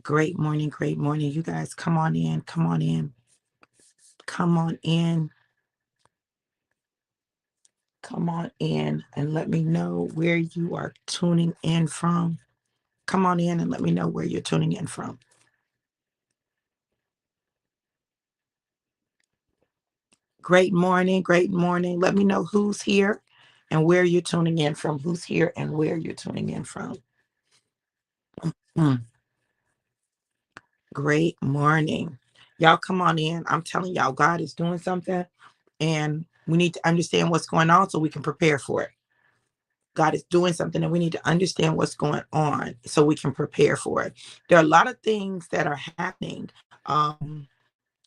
Great morning, great morning. You guys come on in, come on in, come on in, come on in, and let me know where you are tuning in from. Come on in and let me know where you're tuning in from. Great morning, great morning. Let me know who's here and where you're tuning in from. Who's here and where you're tuning in from. Mm, Great morning. Y'all come on in. I'm telling y'all, God is doing something and we need to understand what's going on so we can prepare for it. God is doing something and we need to understand what's going on so we can prepare for it. There are a lot of things that are happening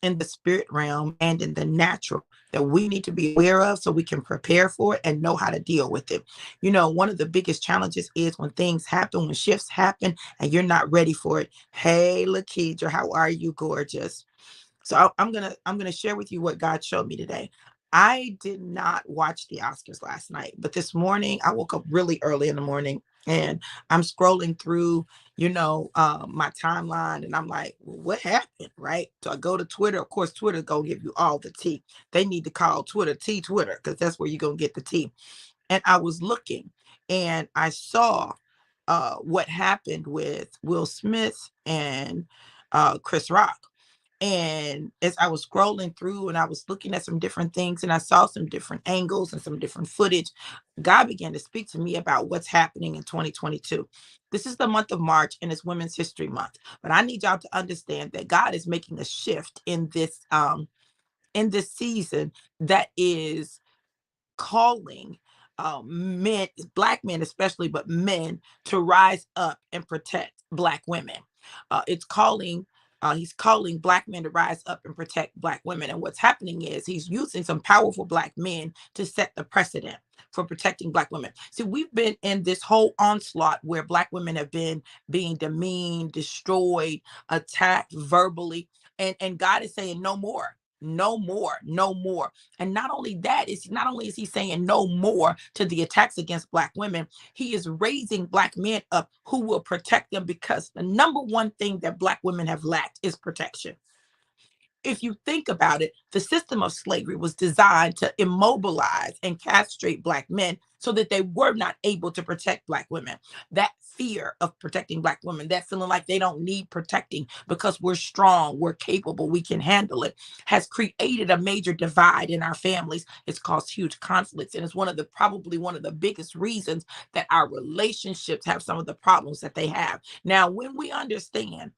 in the spirit realm and in the natural that we need to be aware of so we can prepare for it and know how to deal with it. You know, one of the biggest challenges is when things happen, when shifts happen and you're not ready for it. Hey, Lakeisha, how are you, gorgeous? So I'm gonna share with you what God showed me today. I did not watch the Oscars last night, but this morning I woke up really early in the morning and I'm scrolling through, my timeline, and I'm like, well, what happened, right? So I go to Twitter. Of course, Twitter gonna give you all the tea. They need to call Twitter Twitter because that's where you're gonna get the tea. And I was looking, and I saw what happened with Will Smith and Chris Rock. And as I was scrolling through and I was looking at some different things and I saw some different angles and some different footage, God began to speak to me about what's happening in 2022. This is the month of March and it's Women's History Month. But I need y'all to understand that God is making a shift in this season that is calling men, Black men especially, but men to rise up and protect Black women. He's calling Black men to rise up and protect Black women. And what's happening is he's using some powerful Black men to set the precedent for protecting Black women. See, we've been in this whole onslaught where Black women have been being demeaned, destroyed, attacked verbally. And God is saying, no more, no more, no more. And not only is he saying no more to the attacks against Black women, he is raising Black men up who will protect them, because the number one thing that Black women have lacked is protection. If you think about it, the system of slavery was designed to immobilize and castrate Black men so that they were not able to protect Black women. That fear of protecting Black women, that feeling like they don't need protecting because we're strong, we're capable, we can handle it, has created a major divide in our families. It's caused huge conflicts, and it's probably one of the biggest reasons that our relationships have some of the problems that they have. Now, when we understand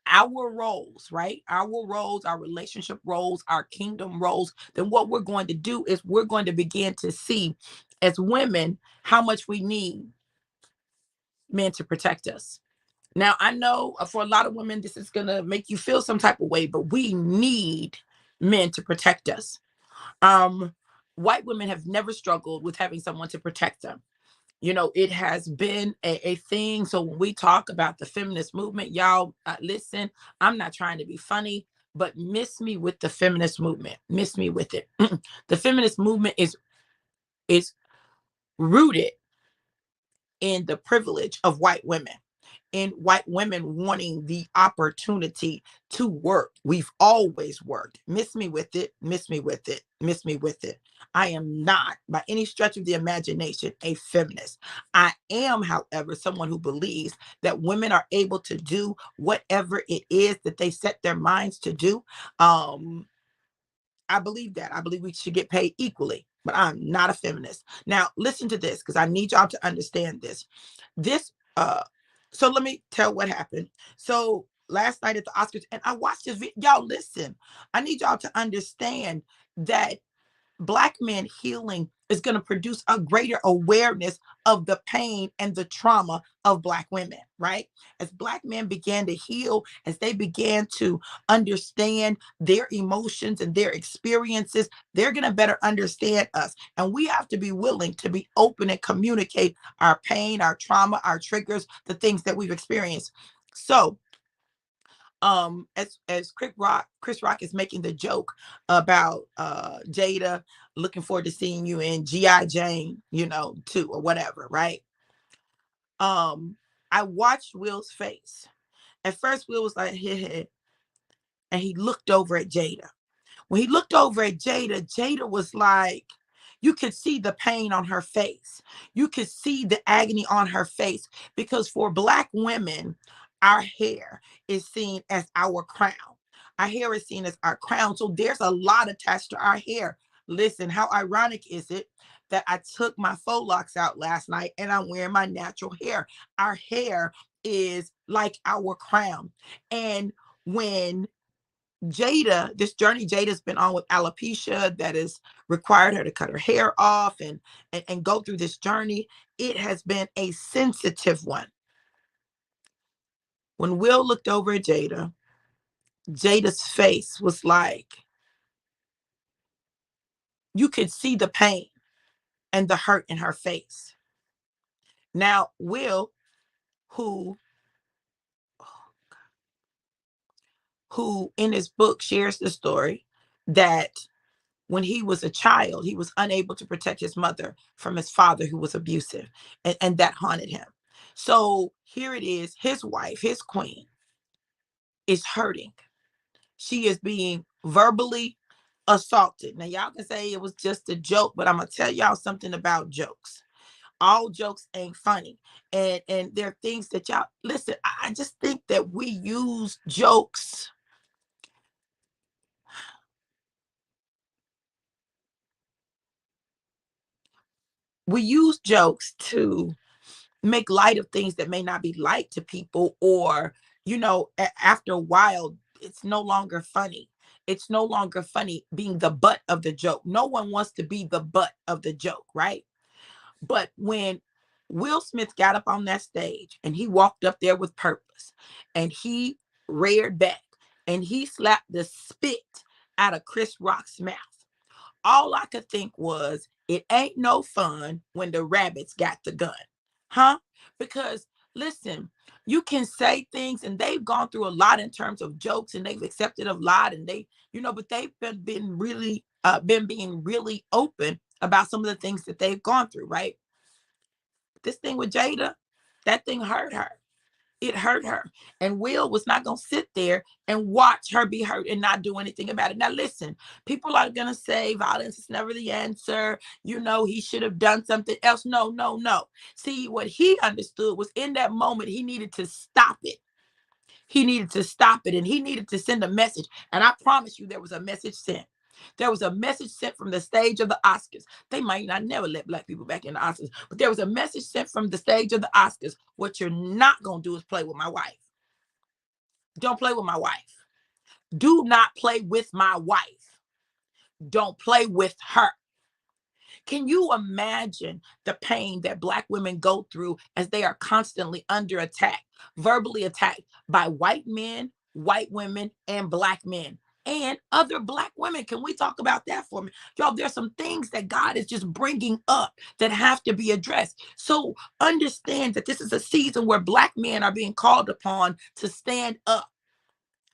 our roles, right? Our roles, our relationship roles, our kingdom roles, then what we're going to do is we're going to begin to see as women how much we need men to protect us. Now, I know for a lot of women, this is going to make you feel some type of way, but we need men to protect us. Um, White women have never struggled with having someone to protect them. You know, it has been a thing. So when we talk about the feminist movement, y'all, listen, I'm not trying to be funny, but miss me with the feminist movement. Miss me with it. The feminist movement is rooted in the privilege of white women, in white women wanting the opportunity to work. We've always worked. Miss me with it, miss me with it, miss me with it. I am not, by any stretch of the imagination, a feminist. I am, however, someone who believes that women are able to do whatever it is that they set their minds to do. Um, I believe that. I believe we should get paid equally, but I'm not a feminist. Now, listen to this because I need y'all to understand this. This, so let me tell what happened. So last night at the Oscars, and I watched this video. Y'all listen. I need y'all to understand that Black men healing is going to produce a greater awareness of the pain and the trauma of Black women, right? As Black men began to heal, as they began to understand their emotions and their experiences, they're going to better understand us. And we have to be willing to be open and communicate our pain, our trauma, our triggers, the things that we've experienced. So, as Chris Rock is making the joke about Jada, looking forward to seeing you in GI Jane, 2 or whatever, right? I watched Will's face, At first, Will was like, "Hey," and he looked over at Jada. When he looked over at Jada, Jada was like, you could see the pain on her face. You could see the agony on her face because for Black women, our hair is seen as our crown. Our hair is seen as our crown. So there's a lot attached to our hair. Listen, how ironic is it that I took my faux locks out last night and I'm wearing my natural hair? Our hair is like our crown. And when this journey Jada's been on with alopecia that has required her to cut her hair off and go through this journey, it has been a sensitive one. When Will looked over at Jada, Jada's face was like, you could see the pain and the hurt in her face. Now, Will, who in his book shares the story that when he was a child, he was unable to protect his mother from his father, who was abusive, and that haunted him. So here it is, his wife, his queen, is hurting. She is being verbally assaulted. Now, y'all can say it was just a joke, but I'm going to tell y'all something about jokes. All jokes ain't funny. And there are things that y'all, listen, I just think that we use jokes. We use jokes to make light of things that may not be light to people, or after a while it's no longer funny. It's no longer funny being the butt of the joke. No one wants to be the butt of the joke, right? But when Will Smith got up on that stage and he walked up there with purpose and he reared back and he slapped the spit out of Chris Rock's mouth, all I could think was, it ain't no fun when the rabbits got the gun. Huh? Because listen, you can say things and they've gone through a lot in terms of jokes and they've accepted a lot and but they've been really been being really open about some of the things that they've gone through, right? This thing with Jada, that thing hurt her. It hurt her. And Will was not going to sit there and watch her be hurt and not do anything about it. Now, listen, people are going to say violence is never the answer. He should have done something else. No, no, no. See, what he understood was in that moment, he needed to stop it. He needed to stop it and he needed to send a message. And I promise you, there was a message sent. There was a message sent from the stage of the Oscars. They might not never let Black people back in the Oscars, but there was a message sent from the stage of the Oscars. What you're not going to do is play with my wife. Don't play with my wife. Do not play with my wife. Don't play with her. Can you imagine the pain that Black women go through as they are constantly under attack, verbally attacked by white men, white women, and Black men? And other Black women. Can we talk about that for me? Y'all, there's some things that God is just bringing up that have to be addressed. So understand that this is a season where Black men are being called upon to stand up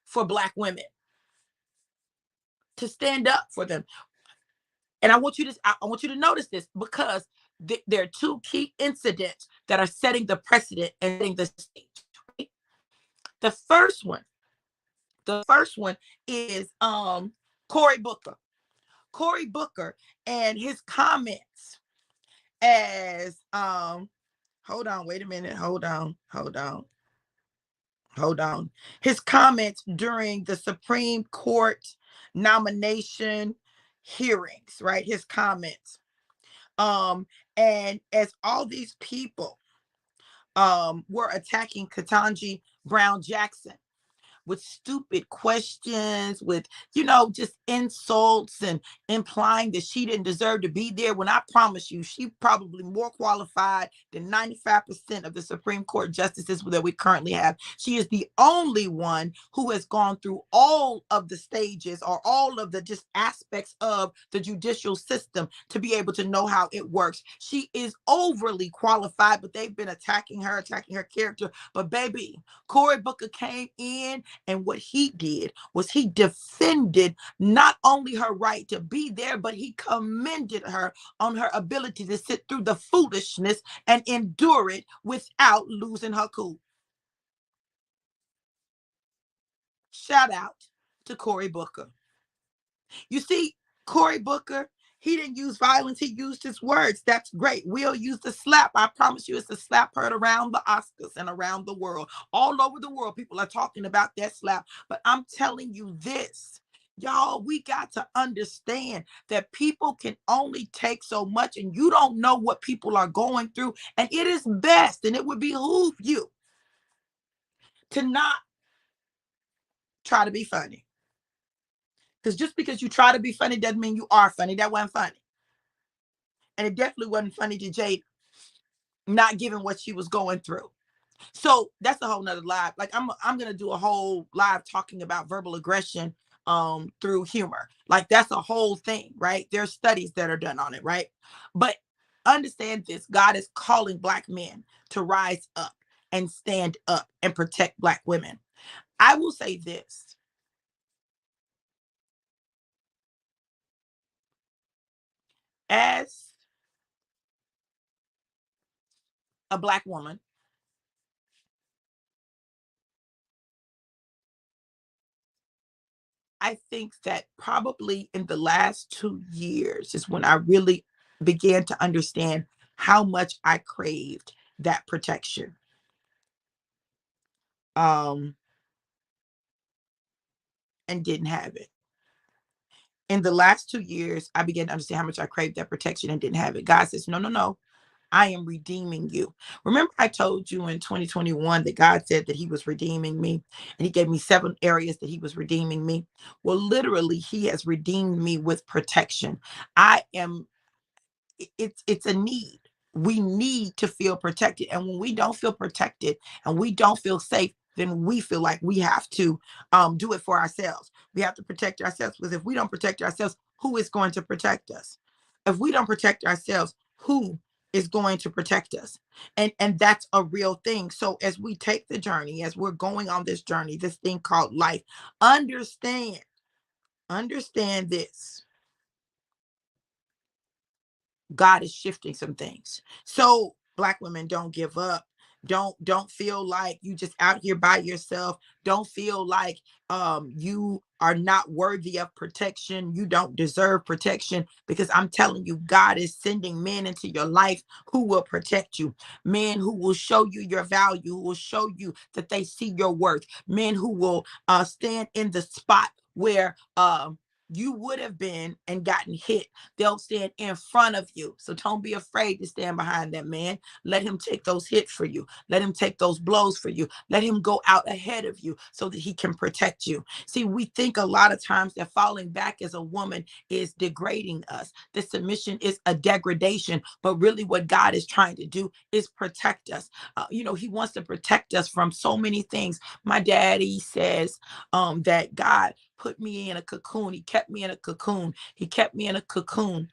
for Black women, to stand up for them. And I want you to notice this because there are two key incidents that are setting the precedent and setting the stage. Right? The first one, is Cory Booker. Cory Booker and his comments as hold on, wait a minute, hold on. His comments during the Supreme Court nomination hearings, right? His comments. And as all these people were attacking Ketanji Brown Jackson with stupid questions, with, just insults and implying that she didn't deserve to be there. When I promise you, she probably more qualified than 95% of the Supreme Court justices that we currently have. She is the only one who has gone through all of the stages or all of the just aspects of the judicial system to be able to know how it works. She is overly qualified, but they've been attacking her character. But baby, Cory Booker came in, and what he did was he defended not only her right to be there, but he commended her on her ability to sit through the foolishness and endure it without losing her cool. Shout out to Cory Booker. You see, Cory Booker, he didn't use violence. He used his words. That's great. We'll use the slap. I promise you, it's the slap heard around the Oscars and around the world. All over the world, people are talking about that slap. But I'm telling you this. Y'all, we got to understand that people can only take so much, and you don't know what people are going through. And it is best, and it would behoove you to not try to be funny. Because just because you try to be funny doesn't mean you are funny. That wasn't funny. And it definitely wasn't funny to Jade not giving what she was going through. So that's a whole nother live. Like I'm gonna do a whole live talking about verbal aggression through humor. Like that's a whole thing, right? There's studies that are done on it, right? But understand this: God is calling Black men to rise up and stand up and protect Black women. I will say this: as a Black woman, I think that probably in the last 2 years is when I really began to understand how much I craved that protection. Um, and didn't have it. In the last 2 years, I began to understand how much I craved that protection and didn't have it. God says, no, no, no. I am redeeming you. Remember, I told you in 2021 that God said that He was redeeming me, and He gave me 7 areas that He was redeeming me. Well, literally, He has redeemed me with protection. I am it's a need. We need to feel protected, and when we don't feel protected and we don't feel safe, then we feel like we have to do it for ourselves. We have to protect ourselves, because if we don't protect ourselves, who is going to protect us? If we don't protect ourselves, who is going to protect us? And that's a real thing. So as we take the journey, as we're going on this journey, this thing called life, understand understand this: God is shifting some things. So Black women, don't give up. Don't feel like you just out here by yourself. Don't feel like you are not worthy of protection. You don't deserve protection, because I'm telling you, God is sending men into your life who will protect you. Men who will show you your value, who will show you that they see your worth. Men who will stand in the spot where you would have been and gotten hit. They'll stand in front of you. So don't be afraid to stand behind that man. Let him take those hits for you. Let him take those blows for you. Let him go out ahead of you so that he can protect you. See, we think a lot of times that falling back as a woman is degrading us. The submission is a degradation, but really what God is trying to do is protect us. He wants to protect us from so many things. My daddy says that God put me in a cocoon. He kept me in a cocoon. He kept me in a cocoon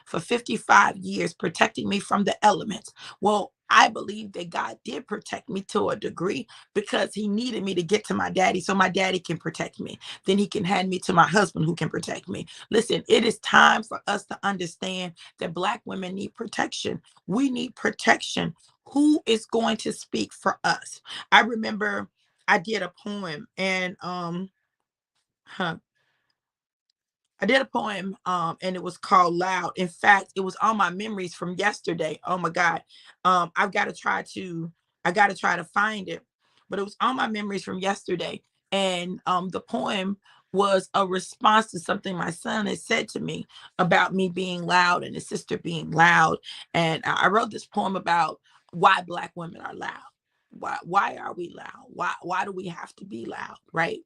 for 55 years, protecting me from the elements. Well, I believe that God did protect me to a degree, because He needed me to get to my daddy so my daddy can protect me. Then He can hand me to my husband who can protect me. Listen, it is time for us to understand that Black women need protection. We need protection. Who is going to speak for us? I remember I did a poem, and huh, I did a poem, and it was called Loud. In fact, it was on my memories from yesterday. Oh my God. I've got to try to, I got to try to find it, but it was on my memories from yesterday. And the poem was a response to something my son had said to me about me being loud and his sister being loud. And I wrote this poem about why Black women are loud. Why are we loud? Why do we have to be loud? Right.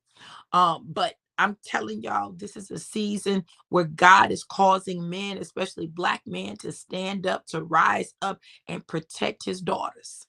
But I'm telling y'all, this is a season where God is causing men, especially Black men, to stand up, to rise up and protect His daughters.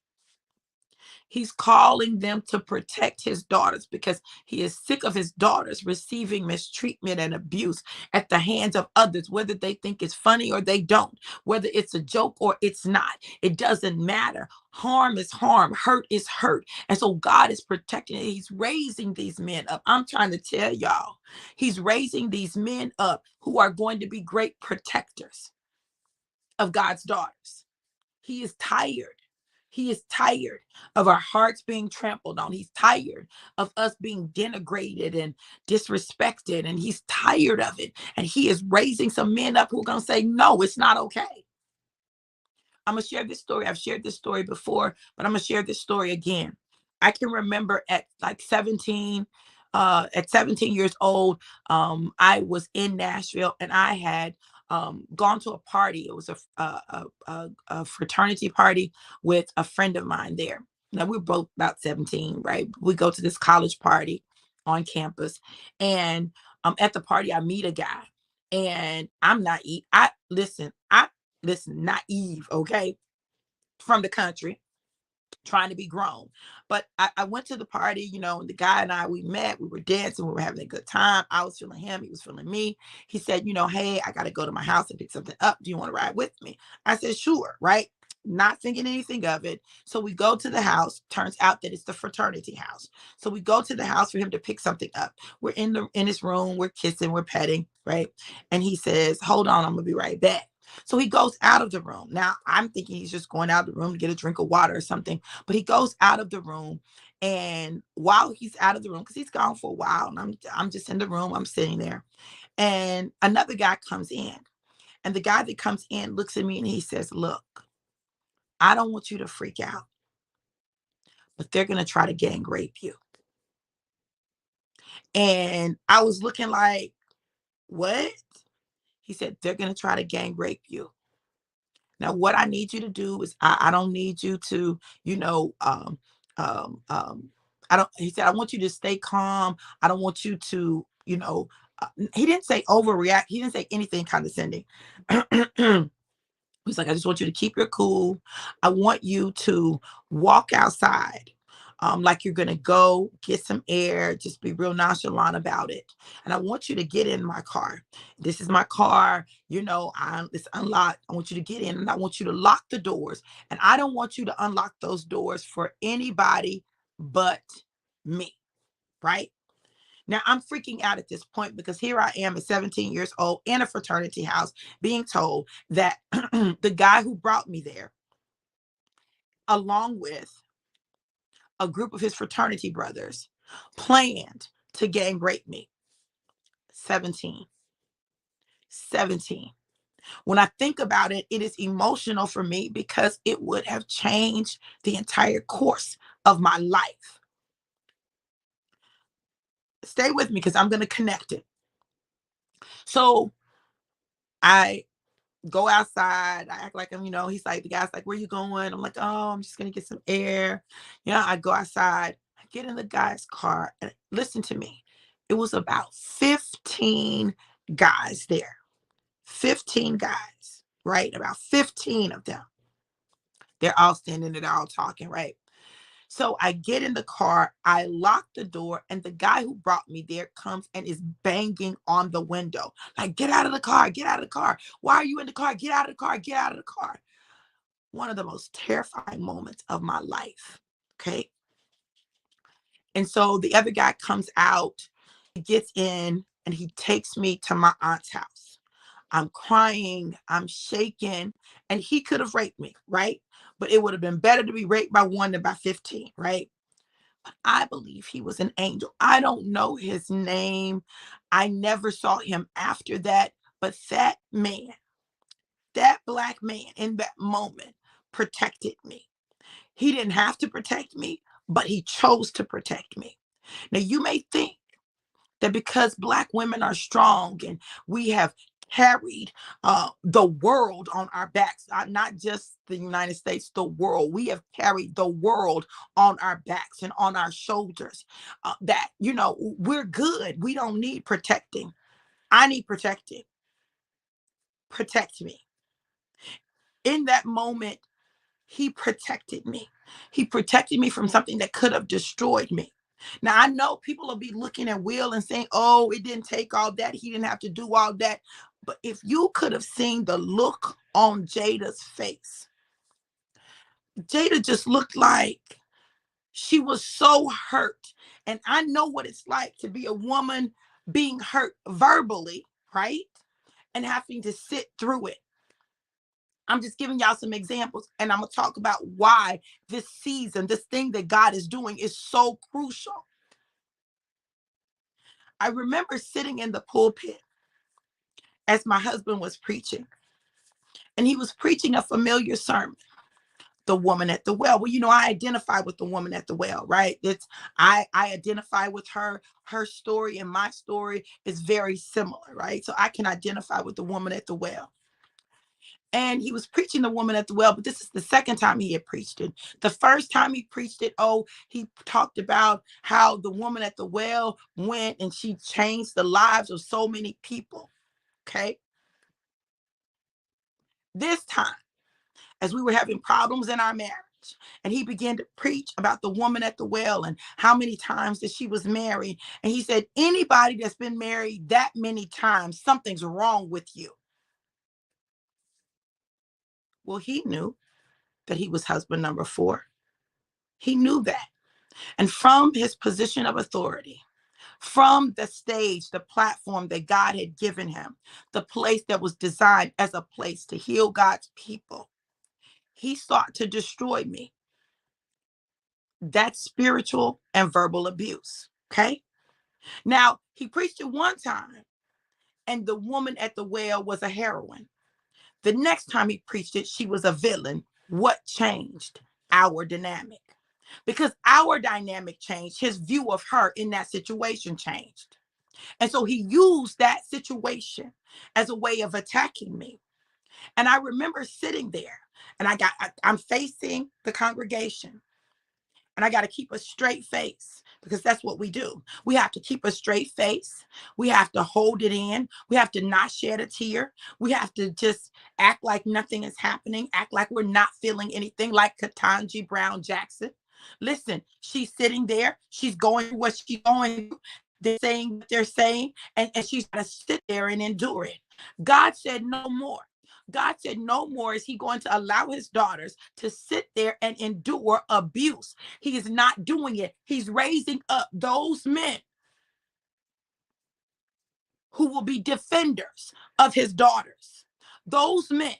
He's calling them to protect His daughters, because He is sick of His daughters receiving mistreatment and abuse at the hands of others, whether they think it's funny or they don't, whether it's a joke or it's not. It doesn't matter. Harm is harm, hurt is hurt. And so God is protecting it. He's raising these men up. I'm trying to tell y'all, He's raising these men up who are going to be great protectors of God's daughters. He is tired. He is tired of our hearts being trampled on. He's tired of us being denigrated and disrespected. And he's tired of it. And he is raising some men up who are going to say, no, it's not okay. I'm going to share this story. I've shared this story before, but I'm going to share this story again. I can remember at like 17 years old, I was in Nashville and I had gone to a party. It was a fraternity party with a friend of mine there. Now, we were both about 17, right? We go to this college party on campus. And at the party, I meet a guy. And I'm naive. Naive, okay, from the country, trying to be grown. But I went to the party, and the guy and I, we met, we were dancing, we were having a good time. I was feeling him, he was feeling me. He said, hey, I got to go to my house and pick something up. Do you want to ride with me? I said, sure, right? Not thinking anything of it. So we go to the house. Turns out that it's the fraternity house. So we go to the house for him to pick something up. We're in his room, we're kissing, we're petting, right? And he says, hold on, I'm gonna be right back. So he goes out of the room. Now I'm thinking he's just going out of the room to get a drink of water or something, but he goes out of the room. And while he's out of the room, because he's gone for a while, and I'm just in the room, I'm sitting there, and another guy comes in. And the guy that comes in looks at me and he says, look, I don't want you to freak out, but they're going to try to gang rape you. And I was looking like, what? He said, they're going to try to gang rape you. Now, what I need you to do is I don't need you to, um, um, I don't, he said, I want you to stay calm. I don't want you to, he didn't say overreact. He didn't say anything condescending. He's like, I just want you to keep your cool. I want you to walk outside, like you're going to go get some air. Just be real nonchalant about it. And I want you to get in my car. This is my car. It's unlocked. I want you to get in and I want you to lock the doors. And I don't want you to unlock those doors for anybody but me. Right? Now I'm freaking out at this point because here I am at 17 years old in a fraternity house being told that the guy who brought me there, along with a group of his fraternity brothers, planned to gang rape me. 17. 17. When I think about it, it is emotional for me because it would have changed the entire course of my life. Stay with me because I'm going to connect it. So I go outside. I act like I'm, he's like, the guy's like, where you going? I'm like, oh, I'm just going to get some air. I go outside. I get in the guy's car and listen to me. It was about 15 guys there. 15 guys, right? About 15 of them. They're all standing there, they're all talking, right? So I get in the car, I lock the door, and the guy who brought me there comes and is banging on the window. Like, get out of the car, get out of the car. Why are you in the car? Get out of the car, get out of the car. One of the most terrifying moments of my life. Okay. And so the other guy comes out, he gets in, and he takes me to my aunt's house. I'm crying, I'm shaking, and he could have raped me, right? But it would have been better to be raped by one than by 15, right? I believe he was an angel. I don't know his name. I never saw him after that. But that man, that Black man in that moment protected me. He didn't have to protect me, but he chose to protect me. Now, you may think that because Black women are strong and we have carried the world on our backs, not just the United States, the world. We have carried the world on our backs and on our shoulders. That, we're good. We don't need protecting. I need protecting. Protect me. In that moment, he protected me. He protected me from something that could have destroyed me. Now, I know people will be looking at Will and saying, oh, it didn't take all that. He didn't have to do all that. But if you could have seen the look on Jada's face, Jada just looked like she was so hurt. And I know what it's like to be a woman being hurt verbally, right? And having to sit through it. I'm just giving y'all some examples, and I'm going to talk about why this season, this thing that God is doing is so crucial. I remember sitting in the pulpit as my husband was preaching, and he was preaching a familiar sermon, the woman at the well. Well, I identify with the woman at the well, right? I identify with her story, and my story is very similar, right? So I can identify with the woman at the well. And he was preaching the woman at the well, but this is the second time he had preached it. The first time he preached it, he talked about how the woman at the well went and she changed the lives of so many people. Okay. This time, as we were having problems in our marriage, and he began to preach about the woman at the well and how many times that she was married. And he said, anybody that's been married that many times, something's wrong with you. Well, he knew that he was husband number 4. He knew that. And from his position of authority, from the stage, the platform that God had given him, the place that was designed as a place to heal God's people, he sought to destroy me. That's spiritual and verbal abuse. Okay. Now, he preached it one time, and the woman at the well was a heroine. The next time he preached it, she was a villain. What changed? Our dynamic. Because our dynamic changed, his view of her in that situation changed. And so he used that situation as a way of attacking me. And I remember sitting there, and I'm facing the congregation. And I got to keep a straight face, because that's what we do. We have to keep a straight face. We have to hold it in. We have to not shed a tear. We have to just act like nothing is happening, act like we're not feeling anything, like Ketanji Brown Jackson. Listen, she's sitting there. She's going through what she's going through. They're saying what they're saying, and she's got to sit there and endure it. God said no more. God said no more is he going to allow his daughters to sit there and endure abuse. He is not doing it. He's raising up those men who will be defenders of his daughters. Those men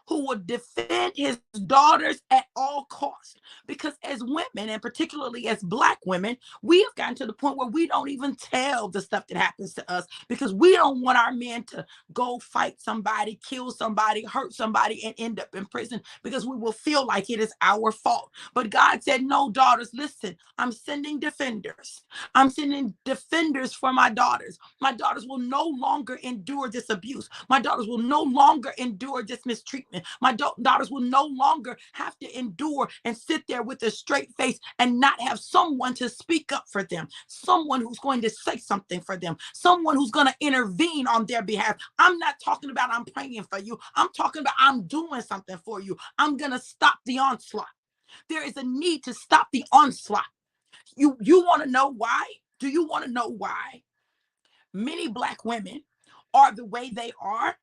who will defend his daughters at all costs. Because as women, and particularly as Black women, we have gotten to the point where we don't even tell the stuff that happens to us, because we don't want our men to go fight somebody, kill somebody, hurt somebody, and end up in prison, because we will feel like it is our fault. But God said, no, daughters, listen, I'm sending defenders. I'm sending defenders for my daughters. My daughters will no longer endure this abuse. My daughters will no longer endure this mistreatment. My daughters will no longer have to endure and sit there with a straight face and not have someone to speak up for them, someone who's going to say something for them, someone who's going to intervene on their behalf. I'm not talking about I'm praying for you. I'm talking about I'm doing something for you. I'm going to stop the onslaught. There is a need to stop the onslaught. You want to know why? Do you want to know why many Black women are the way they are?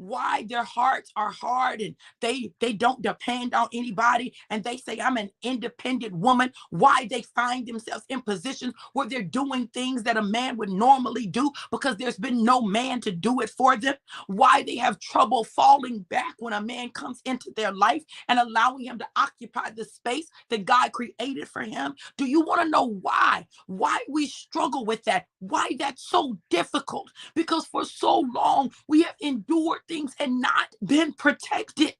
Why their hearts are hard, and they don't depend on anybody, and they say I'm an independent woman? Why they find themselves in positions where they're doing things that a man would normally do because there's been no man to do it for them? Why they have trouble falling back when a man comes into their life and allowing him to occupy the space that God created for him? Do you want to know why we struggle with that? Why that's so difficult? Because for so long we have endured things and not been protected.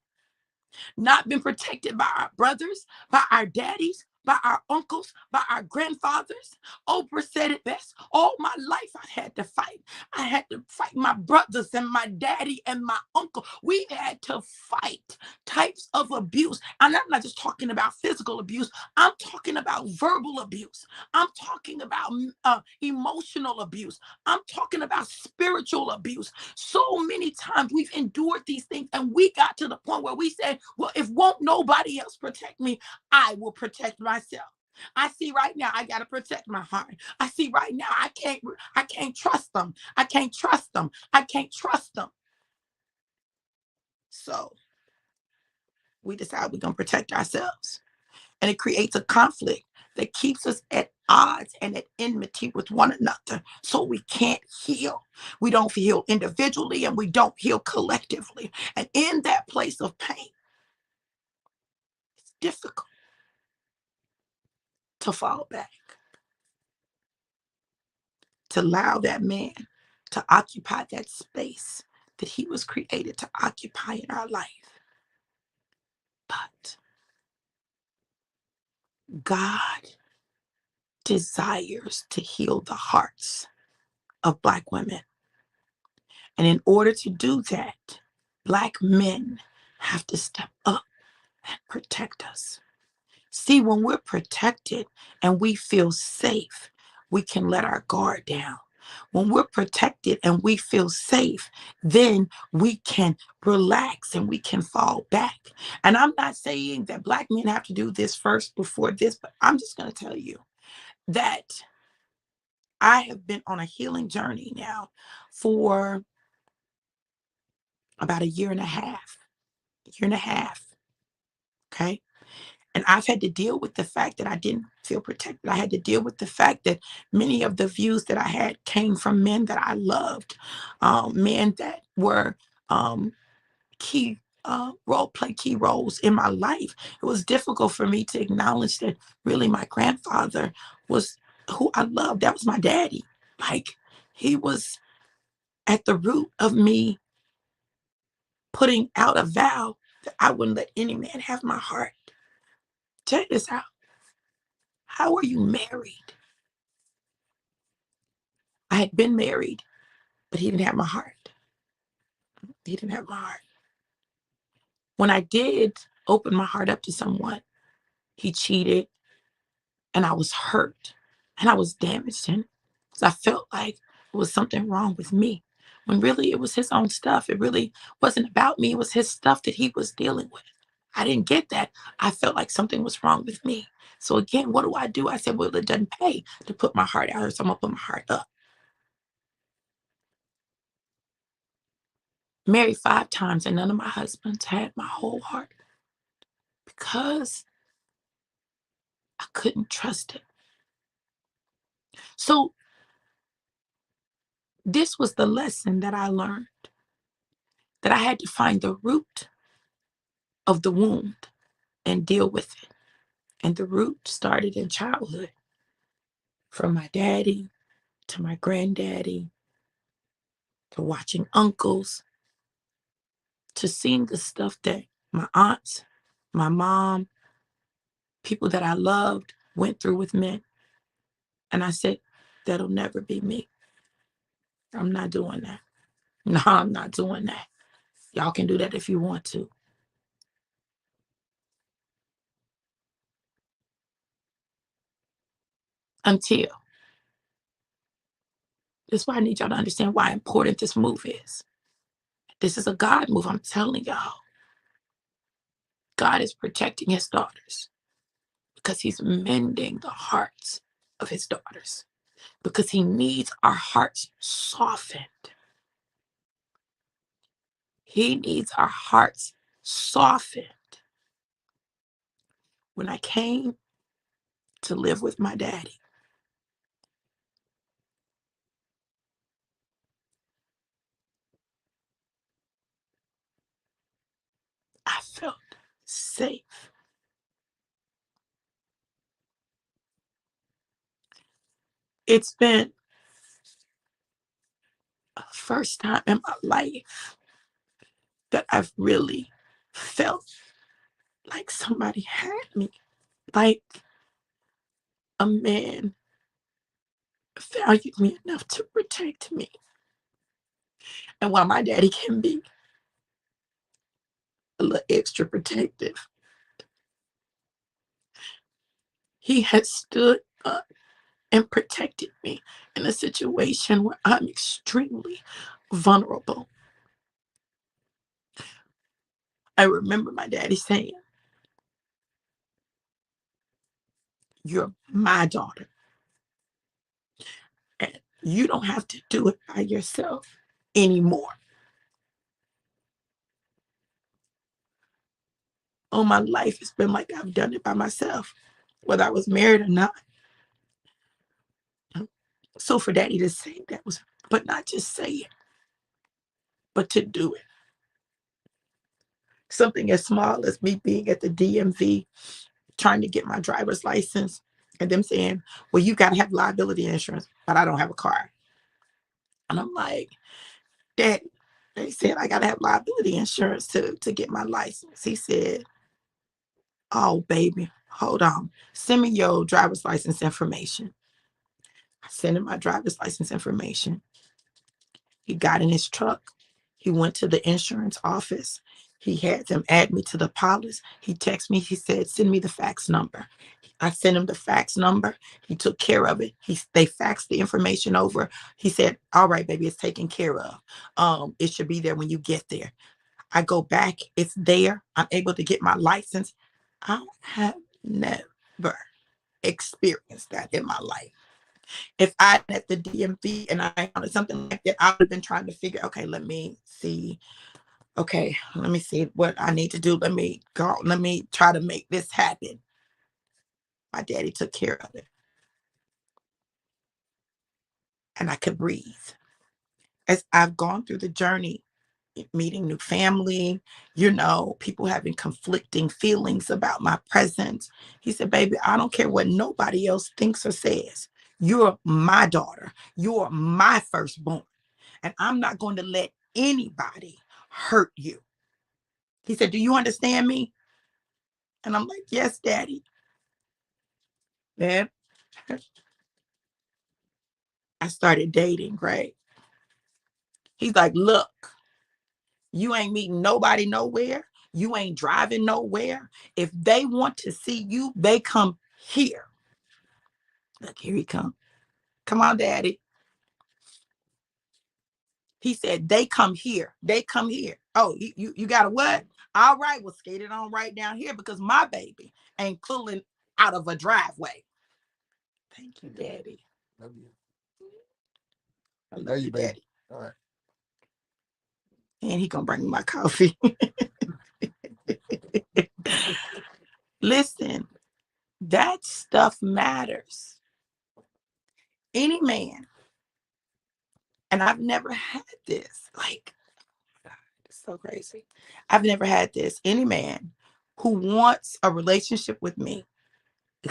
Not been protected by our brothers, by our daddies, by our uncles, by our grandfathers. Oprah said it best. All my life I had to fight. I had to fight my brothers and my daddy and my uncle. We had to fight types of abuse. And I'm not just talking about physical abuse. I'm talking about verbal abuse. I'm talking about emotional abuse. I'm talking about spiritual abuse. So many times we've endured these things, and we got to the point where we said, well, if won't nobody else protect me, I will protect myself. I see right now I got to protect my heart. I see right now I can't trust them. I can't trust them. I can't trust them. So we decide we're going to protect ourselves. And it creates a conflict that keeps us at odds and at enmity with one another. So we can't heal. We don't heal individually and we don't heal collectively. And in that place of pain, it's difficult to fall back, to allow that man to occupy that space that he was created to occupy in our life. But God desires to heal the hearts of Black women. And in order to do that, Black men have to step up and protect us. See, when we're protected and we feel safe, we can let our guard down. When we're protected and we feel safe, then we can relax and we can fall back. And I'm not saying that Black men have to do this first before this, but I'm just going to tell you that I have been on a healing journey now for about a year and a half. Okay. And I've had to deal with the fact that I didn't feel protected. I had to deal with the fact that many of the views that I had came from men that I loved, men that were key play key roles in my life. It was difficult for me to acknowledge that really my grandfather was who I loved. That was my daddy. Like, he was at the root of me putting out a vow that I wouldn't let any man have my heart. Check this out. How are you married? I had been married, but he didn't have my heart. He didn't have my heart. When I did open my heart up to someone, he cheated and I was hurt and I was damaged. And because I felt like it was something wrong with me, when really it was his own stuff. It really wasn't about me. It was his stuff that he was dealing with. I didn't get that. I felt like something was wrong with me. So again, what do? I said, well, it doesn't pay to put my heart out, so I'm gonna put my heart up. Married 5 times, and none of my husbands had my whole heart because I couldn't trust it. So this was the lesson that I learned, that I had to find the root of the wound and deal with it. And the root started in childhood, from my daddy to my granddaddy to watching uncles to seeing the stuff that my aunts, my mom, people that I loved went through with men. And I said, that'll never be me. I'm not doing that. No, I'm not doing that. Y'all can do that if you want to. Until, that's why I need y'all to understand why important this move is. This is a God move, I'm telling y'all. God is protecting his daughters because he's mending the hearts of his daughters, because he needs our hearts softened. He needs our hearts softened. When I came to live with my daddy, I felt safe. It's been a first time in my life that I've really felt like somebody had me, like a man valued me enough to protect me. And while my daddy can be a little extra protective, he has stood up and protected me in a situation where I'm extremely vulnerable. I remember my daddy saying, you're my daughter, and you don't have to do it by yourself anymore. All my life, it's been like I've done it by myself. whether I was married or not. So for daddy to say that was, but not just say it, but to do it. Something as small as me being at the DMV trying to get my driver's license and them saying, well, you got to have liability insurance, but I don't have a car. And I'm like, Dad, they said I got to have liability insurance to get my license. He said, oh, baby, hold on. Send me your driver's license information. I sent him my driver's license information. He got in his truck. He went to the insurance office. He had them add me to the policy. He texted me. He said, send me the fax number. I sent him the fax number. He took care of it. They faxed the information over. He said, all right, baby, it's taken care of. It should be there when you get there. I go back. It's there. I'm able to get my license. I have never experienced that in my life. If I at the DMV and I wanted something like that, I would have been trying to figure, okay, let me see. Okay, let me see what I need to do. Let me go. Let me try to make this happen. My daddy took care of it. And I could breathe. As I've gone through the journey, meeting new family, people having conflicting feelings about my presence. He said, baby, I don't care what nobody else thinks or says. You're my daughter. You're my firstborn. And I'm not going to let anybody hurt you. He said, do you understand me? And I'm like, yes, daddy. Man, I started dating, right? He's like, look, you ain't meeting nobody nowhere. You ain't driving nowhere. If they want to see you, they come here. Look, here he come. Come on, daddy. He said, they come here. They come here. Oh, you got a what? All right, well, skate it on right down here because my baby ain't pulling out of a driveway. Thank you, daddy. Love you. I love you, daddy. All right. And he gonna bring me my coffee. Listen, that stuff matters. Any man, and I've never had this. Like, God, it's so crazy. I've never had this. Any man who wants a relationship with me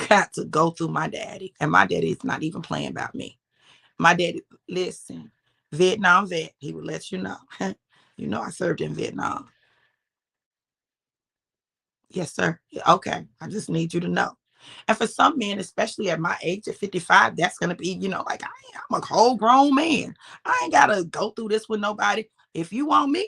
got to go through my daddy. And my daddy is not even playing about me. My daddy, listen, Vietnam vet, he would let you know. I served in Vietnam. Yes, sir. Okay. I just need you to know. And for some men, especially at my age at 55, that's going to be, like I'm a whole grown man. I ain't got to go through this with nobody. If you want me,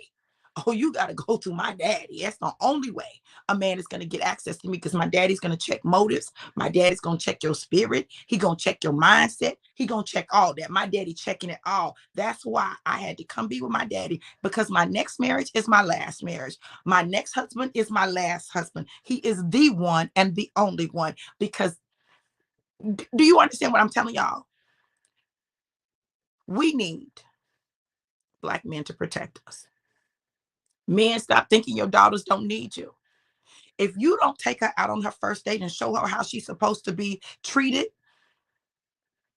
oh, you got to go through my daddy. That's the only way a man is going to get access to me because my daddy's going to check motives. My daddy's going to check your spirit. He going to check your mindset. He going to check all that. My daddy checking it all. That's why I had to come be with my daddy because my next marriage is my last marriage. My next husband is my last husband. He is the one and the only one because do you understand what I'm telling y'all? We need Black men to protect us. Men, stop thinking your daughters don't need you. If you don't take her out on her first date and show her how she's supposed to be treated,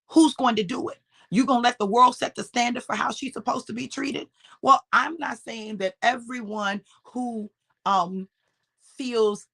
who's going to do it? You gonna let the world set the standard for how she's supposed to be treated? Well, I'm not saying that everyone who feels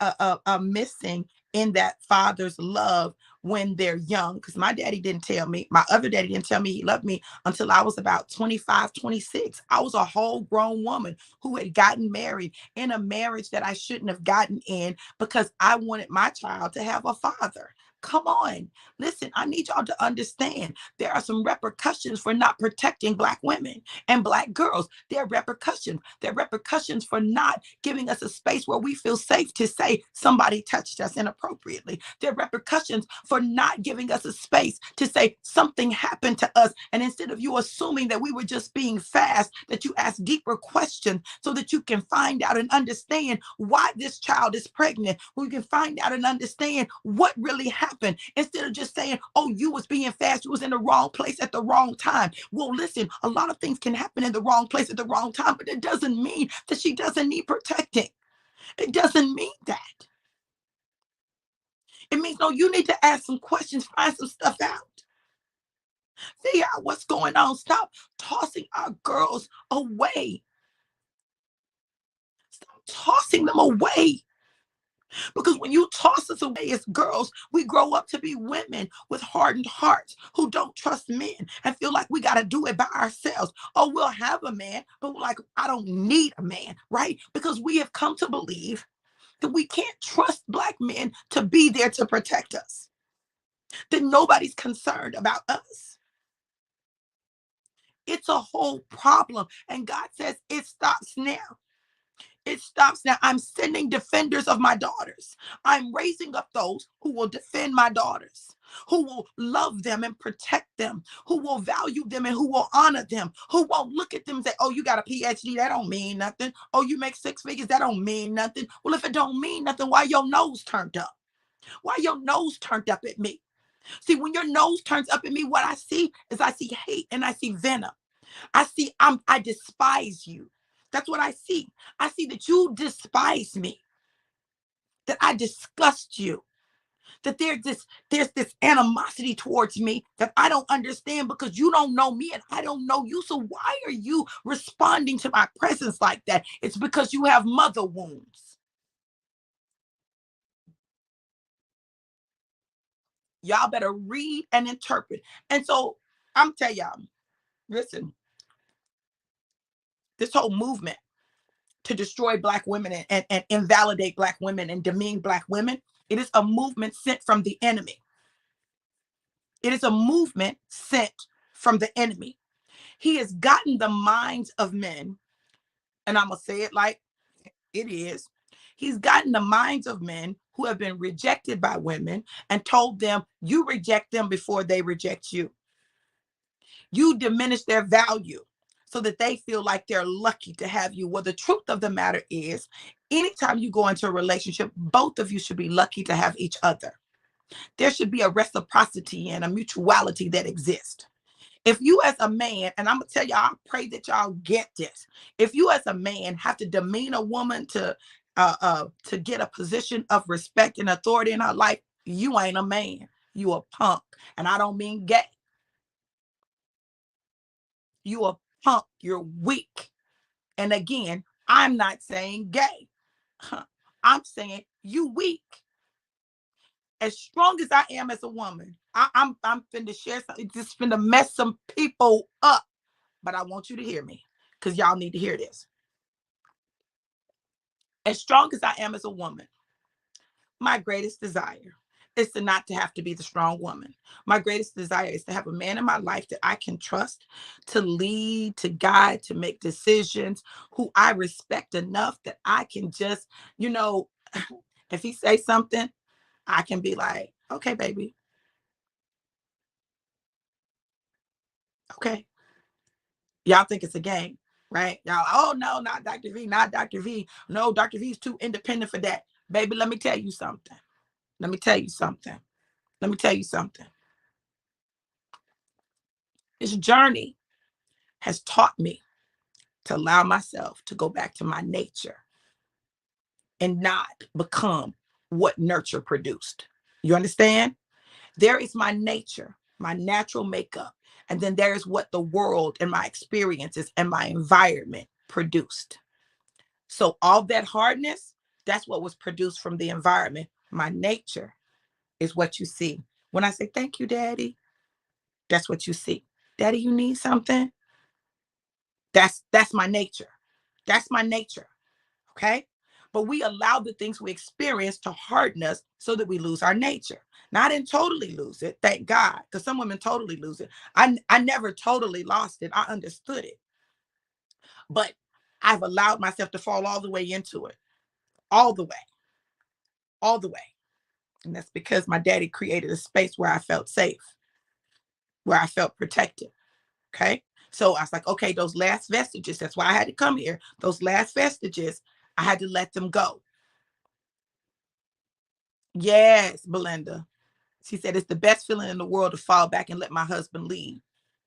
missing in that father's love when they're young, because my daddy didn't tell me, my other daddy didn't tell me he loved me until I was about 25, 26. I was a whole grown woman who had gotten married in a marriage that I shouldn't have gotten in because I wanted my child to have a father. Come on. Listen, I need y'all to understand there are some repercussions for not protecting Black women and Black girls. There are repercussions. There are repercussions for not giving us a space where we feel safe to say somebody touched us inappropriately. There are repercussions for not giving us a space to say something happened to us. And instead of you assuming that we were just being fast, that you ask deeper questions so that you can find out and understand why this child is pregnant. We can find out and understand what really happened instead of just saying, oh, you was being fast. You was in the wrong place at the wrong time. Well, listen, a lot of things can happen in the wrong place at the wrong time, but it doesn't mean that she doesn't need protecting. It doesn't mean that. It means, no, you need to ask some questions, find some stuff out, figure out what's going on. Stop tossing our girls away. Stop tossing them away. Because when you toss us away as girls, we grow up to be women with hardened hearts who don't trust men and feel like we got to do it by ourselves. Oh, we'll have a man, but we're like, I don't need a man, right? Because we have come to believe that we can't trust Black men to be there to protect us, that nobody's concerned about us. It's a whole problem. And God says it stops now. It stops now. I'm sending defenders of my daughters. I'm raising up those who will defend my daughters, who will love them and protect them, who will value them and who will honor them, who won't look at them and say, oh, you got a PhD, that don't mean nothing. Oh, you make six figures, that don't mean nothing. Well, if it don't mean nothing, why your nose turned up? Why your nose turned up at me? See, when your nose turns up at me, what I see is I see hate and I see venom. I see I despise you. That's what I see. I see that you despise me, that I disgust you, that there's this animosity towards me that I don't understand because you don't know me and I don't know you. So why are you responding to my presence like that? It's because you have mother wounds. Y'all better read and interpret. And so I'm telling y'all, listen, this whole movement to destroy Black women and invalidate Black women and demean Black women, it is a movement sent from the enemy. It is a movement sent from the enemy. He has gotten the minds of men, and I'm going to say it like it is. He's gotten the minds of men who have been rejected by women and told them, you reject them before they reject you. You diminish their value so that they feel like they're lucky to have you. Well, the truth of the matter is, anytime you go into a relationship, both of you should be lucky to have each other. There should be a reciprocity and a mutuality that exists. If you as a man, and I'm gonna tell y'all, I pray that y'all get this. If you as a man have to demean a woman to get a position of respect and authority in her life, you ain't a man. You a punk. And I don't mean gay. You a punk. You're weak. And again, I'm not saying gay. I'm saying you weak. As strong as I am as a woman, I'm finna share something, just finna mess some people up. But I want you to hear me because y'all need to hear this. As strong as I am as a woman, my greatest desire is to not to have to be the strong woman. My greatest desire is to have a man in my life that I can trust to lead, to guide, to make decisions, who I respect enough that I can just, you know, if he say something, I can be like, okay, baby, okay. Y'all think it's a game, right? Y'all, oh no, not Dr. V, not Dr. V. No, Dr. V is too independent for that. Baby, let me tell you something. Let me tell you something. Let me tell you something. This journey has taught me to allow myself to go back to my nature and not become what nurture produced. You understand? There is my nature, my natural makeup, and then there is what the world and my experiences and my environment produced. So all that hardness, that's what was produced from the environment. My nature is what you see. When I say thank you, Daddy, that's what you see. Daddy, you need something? That's my nature. That's my nature. Okay. But we allow the things we experience to harden us so that we lose our nature. Now, I didn't totally lose it, thank God, because some women totally lose it. I never totally lost it. I understood it. But I've allowed myself to fall all the way into it, all the way, all the way. And that's because my daddy created a space where I felt safe, where I felt protected. Okay. So I was like, okay, those last vestiges, that's why I had to come here. Those last vestiges, I had to let them go. Yes, Belinda. She said, it's the best feeling in the world to fall back and let my husband lead.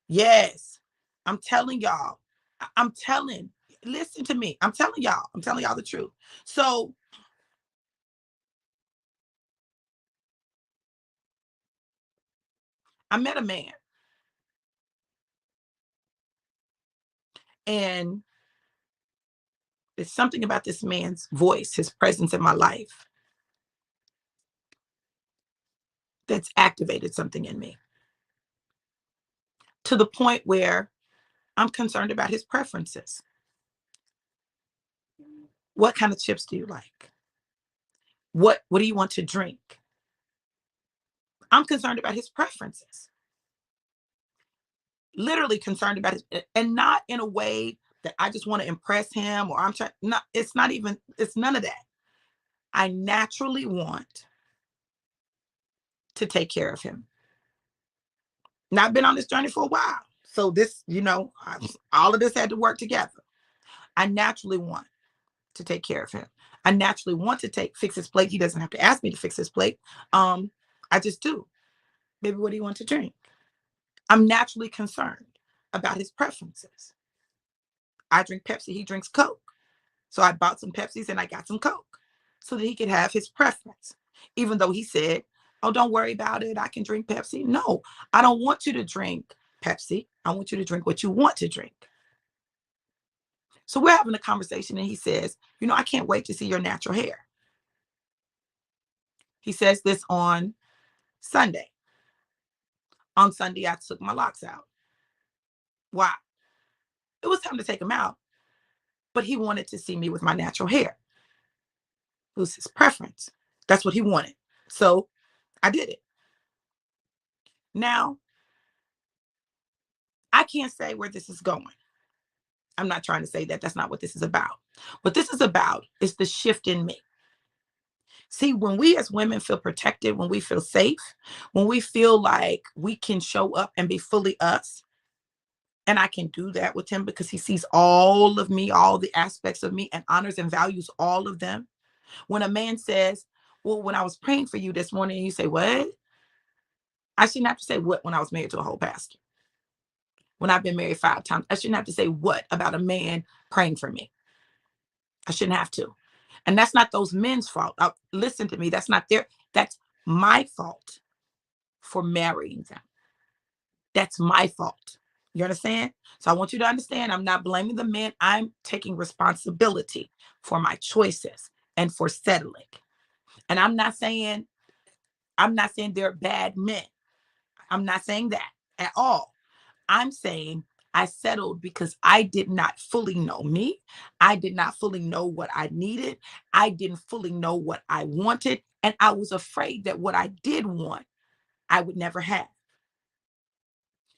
Yes. I'm telling y'all. I'm telling, listen to me. I'm telling y'all the truth. So I met a man, and there's something about this man's voice, his presence in my life, that's activated something in me to the point where I'm concerned about his preferences. What kind of chips do you like? What do you want to drink? I'm concerned about his preferences. Literally concerned about it, and not in a way that I just want to impress him or I'm trying. Not, it's not even, it's none of that. I naturally want to take care of him. Now, I've been on this journey for a while. So this, all of this had to work together. I naturally want to take care of him. I naturally want to fix his plate. He doesn't have to ask me to fix his plate. I just do. Baby, what do you want to drink? I'm naturally concerned about his preferences. I drink Pepsi, he drinks Coke. So I bought some Pepsis and I got some Coke so that he could have his preference. Even though he said, oh, don't worry about it, I can drink Pepsi. No, I don't want you to drink Pepsi. I want you to drink what you want to drink. So we're having a conversation and he says, I can't wait to see your natural hair. He says this on Sunday. On Sunday, I took my locks out. Why? It was time to take them out, but he wanted to see me with my natural hair. It was his preference. That's what he wanted. So I did it. Now, I can't say where this is going. I'm not trying to say that. That's not what this is about. What this is about is the shift in me. See, when we as women feel protected, when we feel safe, when we feel like we can show up and be fully us, and I can do that with him because he sees all of me, all the aspects of me, and honors and values all of them. When a man says, well, when I was praying for you this morning, and you say, what? I shouldn't have to say what when I was married to a whole pastor. When I've been married 5 times, I shouldn't have to say what about a man praying for me. I shouldn't have to. And that's not those men's fault. Listen to me. That's my fault for marrying them. That's my fault. You understand? So I want you to understand, I'm not blaming the men. I'm taking responsibility for my choices and for settling. And I'm not saying they're bad men. I'm not saying that at all. I'm saying I settled because I did not fully know me. I did not fully know what I needed. I didn't fully know what I wanted. And I was afraid that what I did want, I would never have.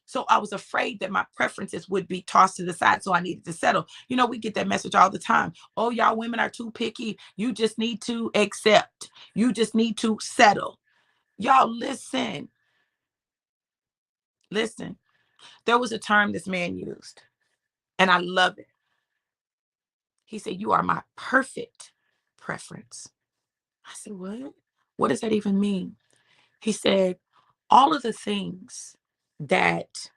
So I was afraid that my preferences would be tossed to the side. So I needed to settle. We get that message all the time. Oh, y'all women are too picky. You just need to accept. You just need to settle. Y'all listen. Listen. There was a term this man used, and I love it. He said, you are my perfect preference. I said, what? What does that even mean? He said, all of the things that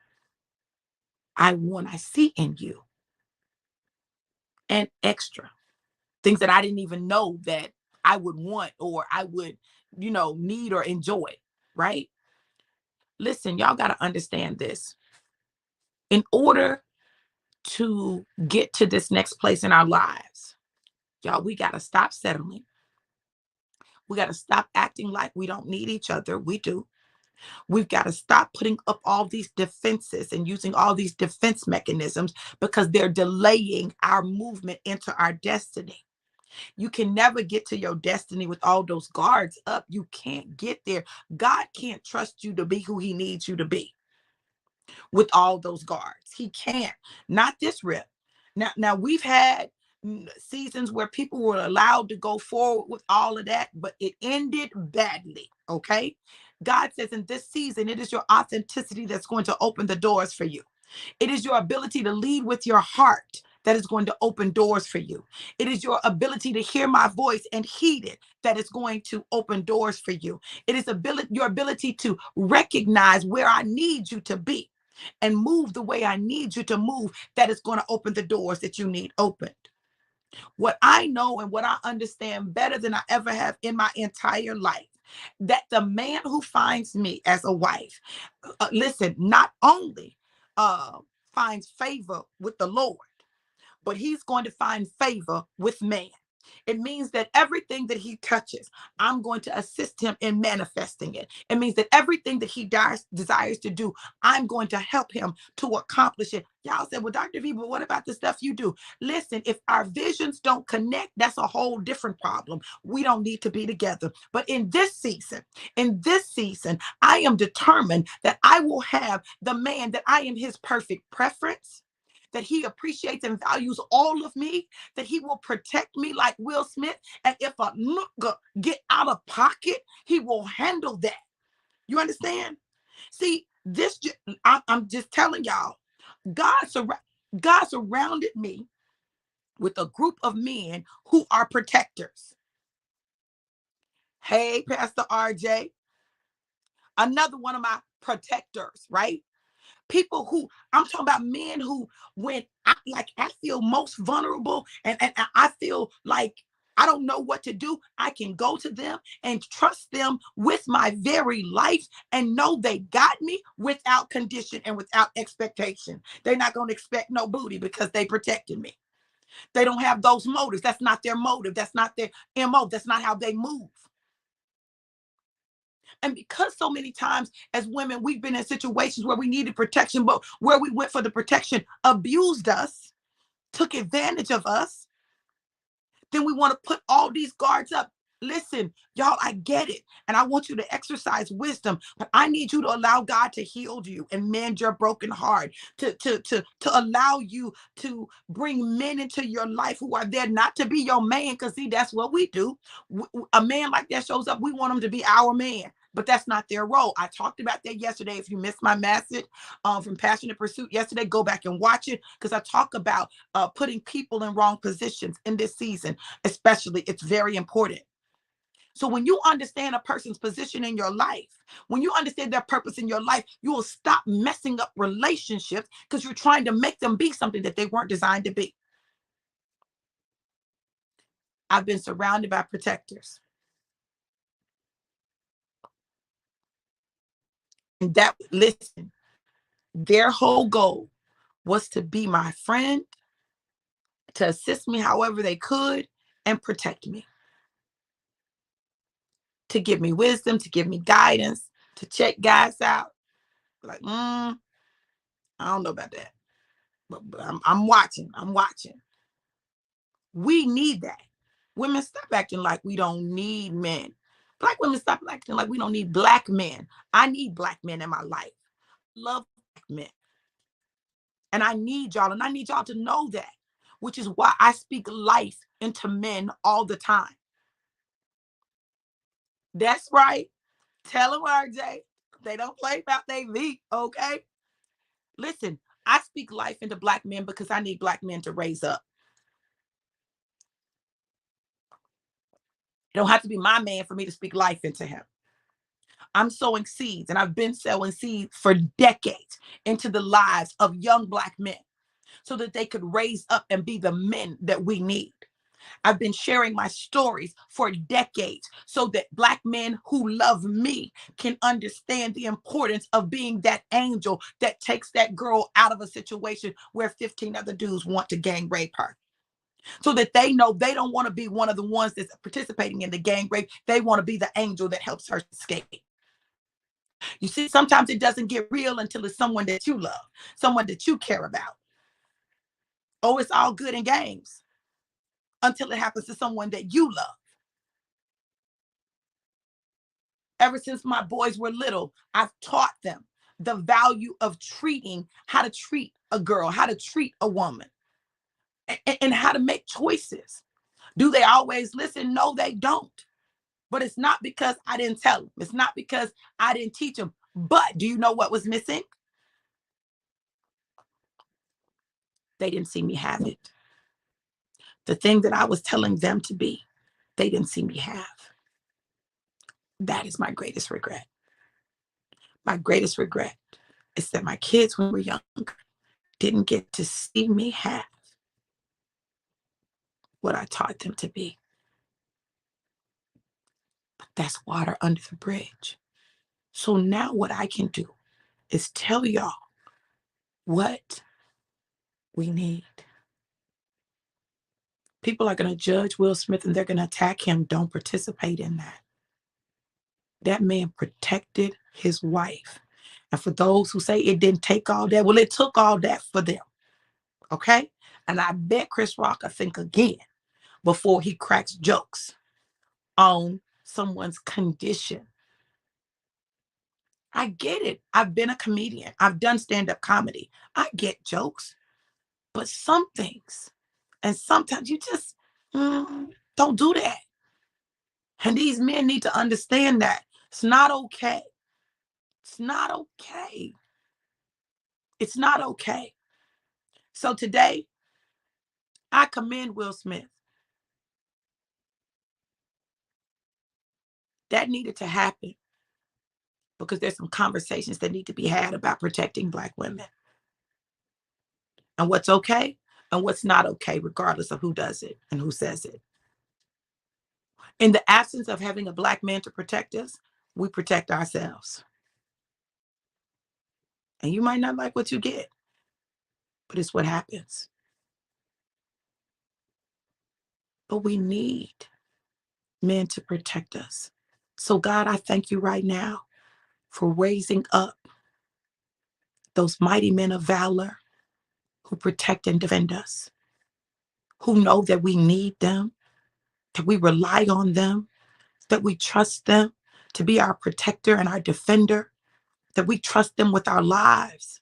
I want, I see in you, and extra things that I didn't even know that I would want or I would, need or enjoy. Right? Listen, y'all got to understand this. In order to get to this next place in our lives, y'all, we got to stop settling. We got to stop acting like we don't need each other. We do. We've got to stop putting up all these defenses and using all these defense mechanisms because they're delaying our movement into our destiny. You can never get to your destiny with all those guards up. You can't get there. God can't trust you to be who he needs you to be with all those guards. He can't. Not this rip. Now we've had seasons where people were allowed to go forward with all of that, but it ended badly. Okay. God says in this season, it is your authenticity that's going to open the doors for you. It is your ability to lead with your heart that is going to open doors for you. It is your ability to hear my voice and heed it that is going to open doors for you. It is your ability to recognize where I need you to be and move the way I need you to move that is going to open the doors that you need opened. What I know and what I understand better than I ever have in my entire life that the man who finds me as a wife, listen, not only uh, finds favor with the Lord, but he's going to find favor with man. It means that everything that he touches, I'm going to assist him in manifesting it. It means that everything that he desires to do, I'm going to help him to accomplish it. Y'all said, well, Dr. V, but what about the stuff you do? Listen, if our visions don't connect, that's a whole different problem. We don't need to be together. But in this season, I am determined that I will have the man that I am his perfect preference, that he appreciates and values all of me, that he will protect me like Will Smith. And if a nigga get out of pocket, he will handle that. You understand? See, I'm just telling y'all, God surrounded me with a group of men who are protectors. Hey, Pastor RJ, another one of my protectors, right? People who, I'm talking about men who, when I feel most vulnerable, and I feel like I don't know what to do, I can go to them and trust them with my very life and know they got me without condition and without expectation. They're not going to expect no booty because they protected me. They don't have those motives. That's not their motive. That's not their MO. That's not how they move. And because so many times as women, we've been in situations where we needed protection, but where we went for the protection abused us, took advantage of us, then we want to put all these guards up. Listen, y'all, I get it. And I want you to exercise wisdom, but I need you to allow God to heal you and mend your broken heart, to allow you to bring men into your life who are there not to be your man. Because see, that's what we do. A man like that shows up, we want him to be our man, but that's not their role. I talked about that yesterday. If you missed my message from Passionate Pursuit yesterday, go back and watch it, because I talk about putting people in wrong positions in this season, especially. It's very important. So when you understand a person's position in your life, when you understand their purpose in your life, you will stop messing up relationships because you're trying to make them be something that they weren't designed to be. I've been surrounded by protectors. And that, listen, their whole goal was to be my friend, to assist me however they could, and protect me, to give me wisdom, to give me guidance, to check guys out. Like, I don't know about that, but I'm watching. I'm watching. We need that. Women, stop acting like we don't need men. Black women, stop acting like we don't need black men. I need black men in my life. Love black men. And I need y'all, and I need y'all to know that, which is why I speak life into men all the time. That's right. Tell them, RJ. They don't play about they V, okay? Listen, I speak life into black men because I need black men to raise up. It don't have to be my man for me to speak life into him. I'm sowing seeds, and I've been sowing seeds for decades into the lives of young black men so that they could raise up and be the men that we need. I've been sharing my stories for decades so that black men who love me can understand the importance of being that angel that takes that girl out of a situation where 15 other dudes want to gang rape her. So that they know they don't want to be one of the ones that's participating in the gang rape. They want to be the angel that helps her escape. You see, sometimes it doesn't get real until it's someone that you love, someone that you care about. Oh, it's all good in games until it happens to someone that you love. Ever since my boys were little, I've taught them the value of how to treat a girl, how to treat a woman, and how to make choices. Do they always listen? No, they don't. But it's not because I didn't tell them. It's not because I didn't teach them. But do you know what was missing? They didn't see me have it. The thing that I was telling them to be, they didn't see me have. That is my greatest regret. My greatest regret is that my kids, when we were young, didn't get to see me have what I taught them to be. That's water under the bridge. So now what I can do is tell y'all what we need. People are going to judge Will Smith and they're going to attack him. Don't participate in that. That man protected his wife. And for those who say it didn't take all that, well, it took all that for them. Okay? And I bet Chris Rock will think again before he cracks jokes on someone's condition. I get it. I've been a comedian. I've done stand-up comedy. I get jokes. But some things, and sometimes you just don't do that. And these men need to understand that it's not okay. It's not okay. It's not okay. So today, I commend Will Smith. That needed to happen because there's some conversations that need to be had about protecting Black women and what's okay and what's not okay, regardless of who does it and who says it. In the absence of having a Black man to protect us, we protect ourselves. And you might not like what you get, but it's what happens. But we need men to protect us. So God, I thank you right now for raising up those mighty men of valor who protect and defend us, who know that we need them, that we rely on them, that we trust them to be our protector and our defender, that we trust them with our lives,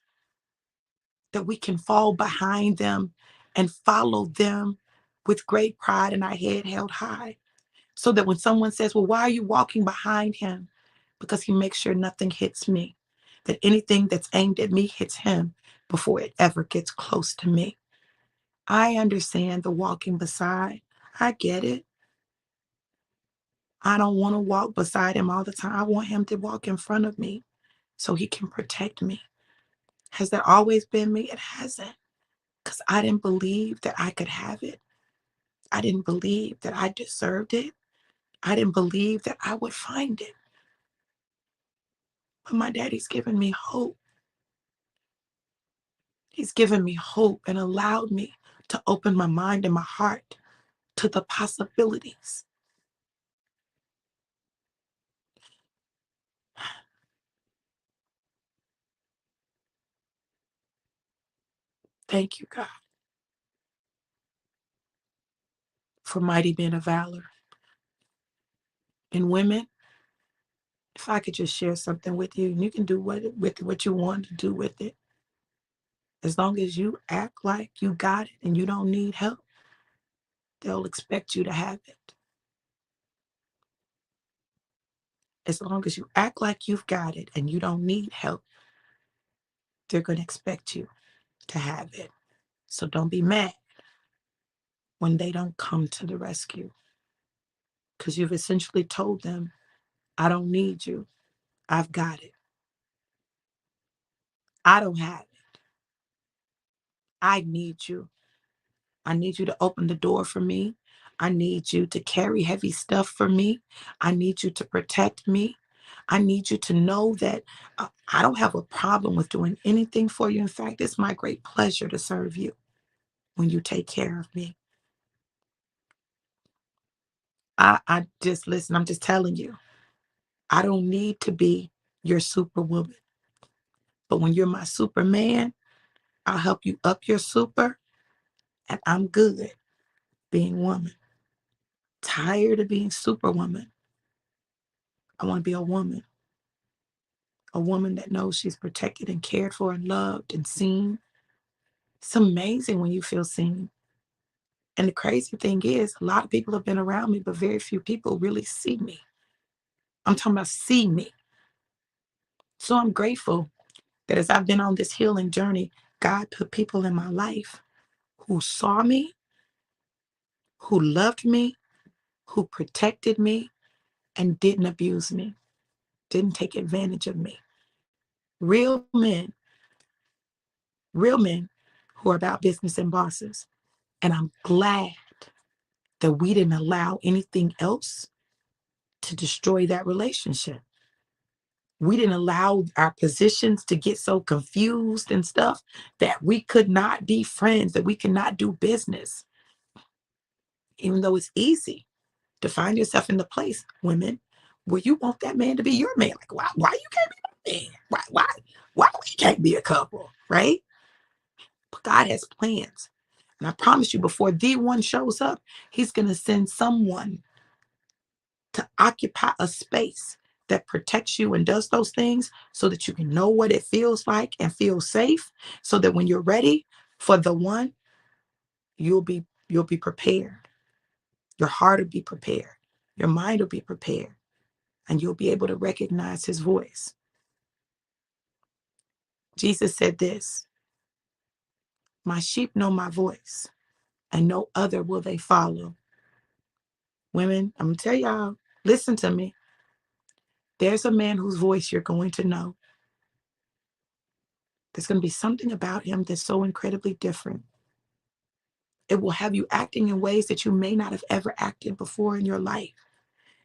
that we can fall behind them and follow them with great pride and our head held high. So that when someone says, well, why are you walking behind him? Because he makes sure nothing hits me, that anything that's aimed at me hits him before it ever gets close to me. I understand the walking beside. I get it. I don't want to walk beside him all the time. I want him to walk in front of me so he can protect me. Has that always been me? It hasn't. Because I didn't believe that I could have it. I didn't believe that I deserved it. I didn't believe that I would find it. But my daddy's given me hope. He's given me hope and allowed me to open my mind and my heart to the possibilities. Thank you, God, for mighty men of valor. And women, if I could just share something with you, and you can do what you want to do with it. As long as you act like you got it and you don't need help, they'll expect you to have it. As long as you act like you've got it and you don't need help, they're going to expect you to have it. So don't be mad when they don't come to the rescue, because you've essentially told them, I don't need you. I've got it. I don't have it. I need you. I need you to open the door for me. I need you to carry heavy stuff for me. I need you to protect me. I need you to know that I don't have a problem with doing anything for you. In fact, it's my great pleasure to serve you when you take care of me. I just listen, I'm just telling you, I don't need to be your superwoman. But when you're my superman, I'll help you up your super, and I'm good being woman. Tired of being superwoman. I want to be a woman that knows she's protected and cared for and loved and seen. It's amazing when you feel seen. And the crazy thing is, a lot of people have been around me, but very few people really see me. I'm talking about see me. So I'm grateful that as I've been on this healing journey, God put people in my life who saw me, who loved me, who protected me, and didn't abuse me, didn't take advantage of me. Real men who are about business and bosses. And I'm glad that we didn't allow anything else to destroy that relationship. We didn't allow our positions to get so confused and stuff that we could not be friends, that we could not do business, even though it's easy to find yourself in the place, women, where you want that man to be your man. Like, why you can't be my man? Why we can't be a couple, right? But God has plans. And I promise you, before the one shows up, he's going to send someone to occupy a space that protects you and does those things so that you can know what it feels like and feel safe, so that when you're ready for the one, you'll be prepared. Your heart will be prepared. Your mind will be prepared, and you'll be able to recognize his voice. Jesus said this, my sheep know my voice, and no other will they follow. Women, I'm going to tell y'all, listen to me. There's a man whose voice you're going to know. There's going to be something about him that's so incredibly different. It will have you acting in ways that you may not have ever acted before in your life.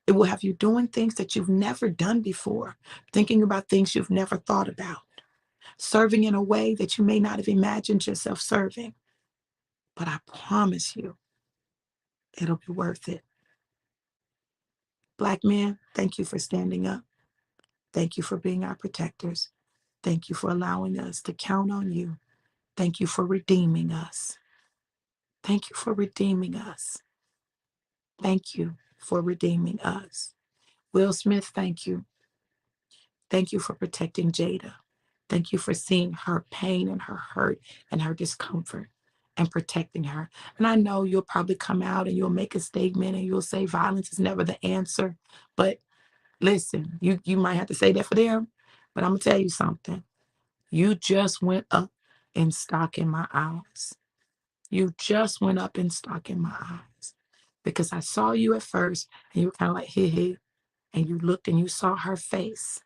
It will have you doing things that you've never done before, thinking about things you've never thought about, serving in a way that you may not have imagined yourself serving. But I promise you, it'll be worth it. Black men, thank you for standing up. Thank you for being our protectors. Thank you for allowing us to count on you. Thank you for redeeming us. Thank you for redeeming us. Thank you for redeeming us. Will Smith, thank you. Thank you for protecting Jada. Thank you for seeing her pain and her hurt and her discomfort and protecting her. And I know you'll probably come out and you'll make a statement and you'll say violence is never the answer. But listen, you might have to say that for them, but I'm going to tell you something. You just went up in stock in my eyes. You just went up in stock in my eyes, because I saw you at first and you were kind of like, hey, and you looked and you saw her face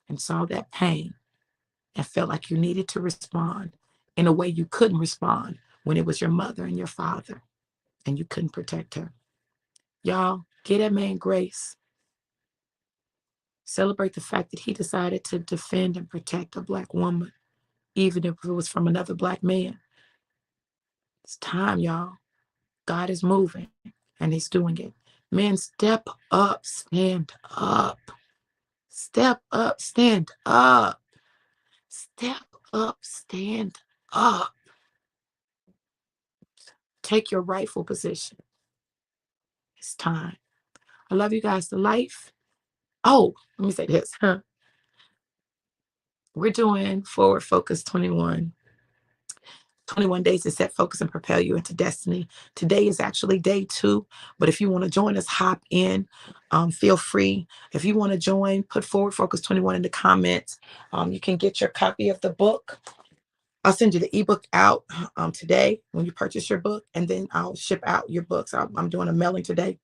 and saw that pain and felt like you needed to respond in a way you couldn't respond when it was your mother and your father and you couldn't protect her. Y'all, give that man grace. Celebrate the fact that he decided to defend and protect a Black woman, even if it was from another Black man. It's time, y'all. God is moving and he's doing it. Men, step up, stand up. Step up, stand up. Step up, stand up. Take your rightful position. It's time. I love you guys to life. Oh, let me say this. We're doing Forward Focus 21. 21 days to set focus and propel you into destiny. Today is actually day 2, but if you want to join us, hop in. Feel free. If you want to join, put Forward Focus 21 in the comments. You can get your copy of the book. I'll send you the ebook out today when you purchase your book, and then I'll ship out your books. I'm doing a mailing today.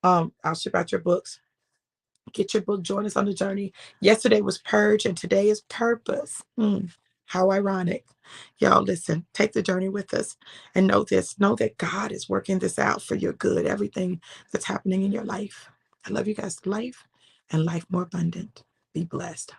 I'll ship out your books. Get your book. Join us on the journey. Yesterday was Purge, and today is Purpose. How ironic. Y'all, listen, take the journey with us and know this. Know that God is working this out for your good, everything that's happening in your life. I love you guys to life and life more abundant. Be blessed.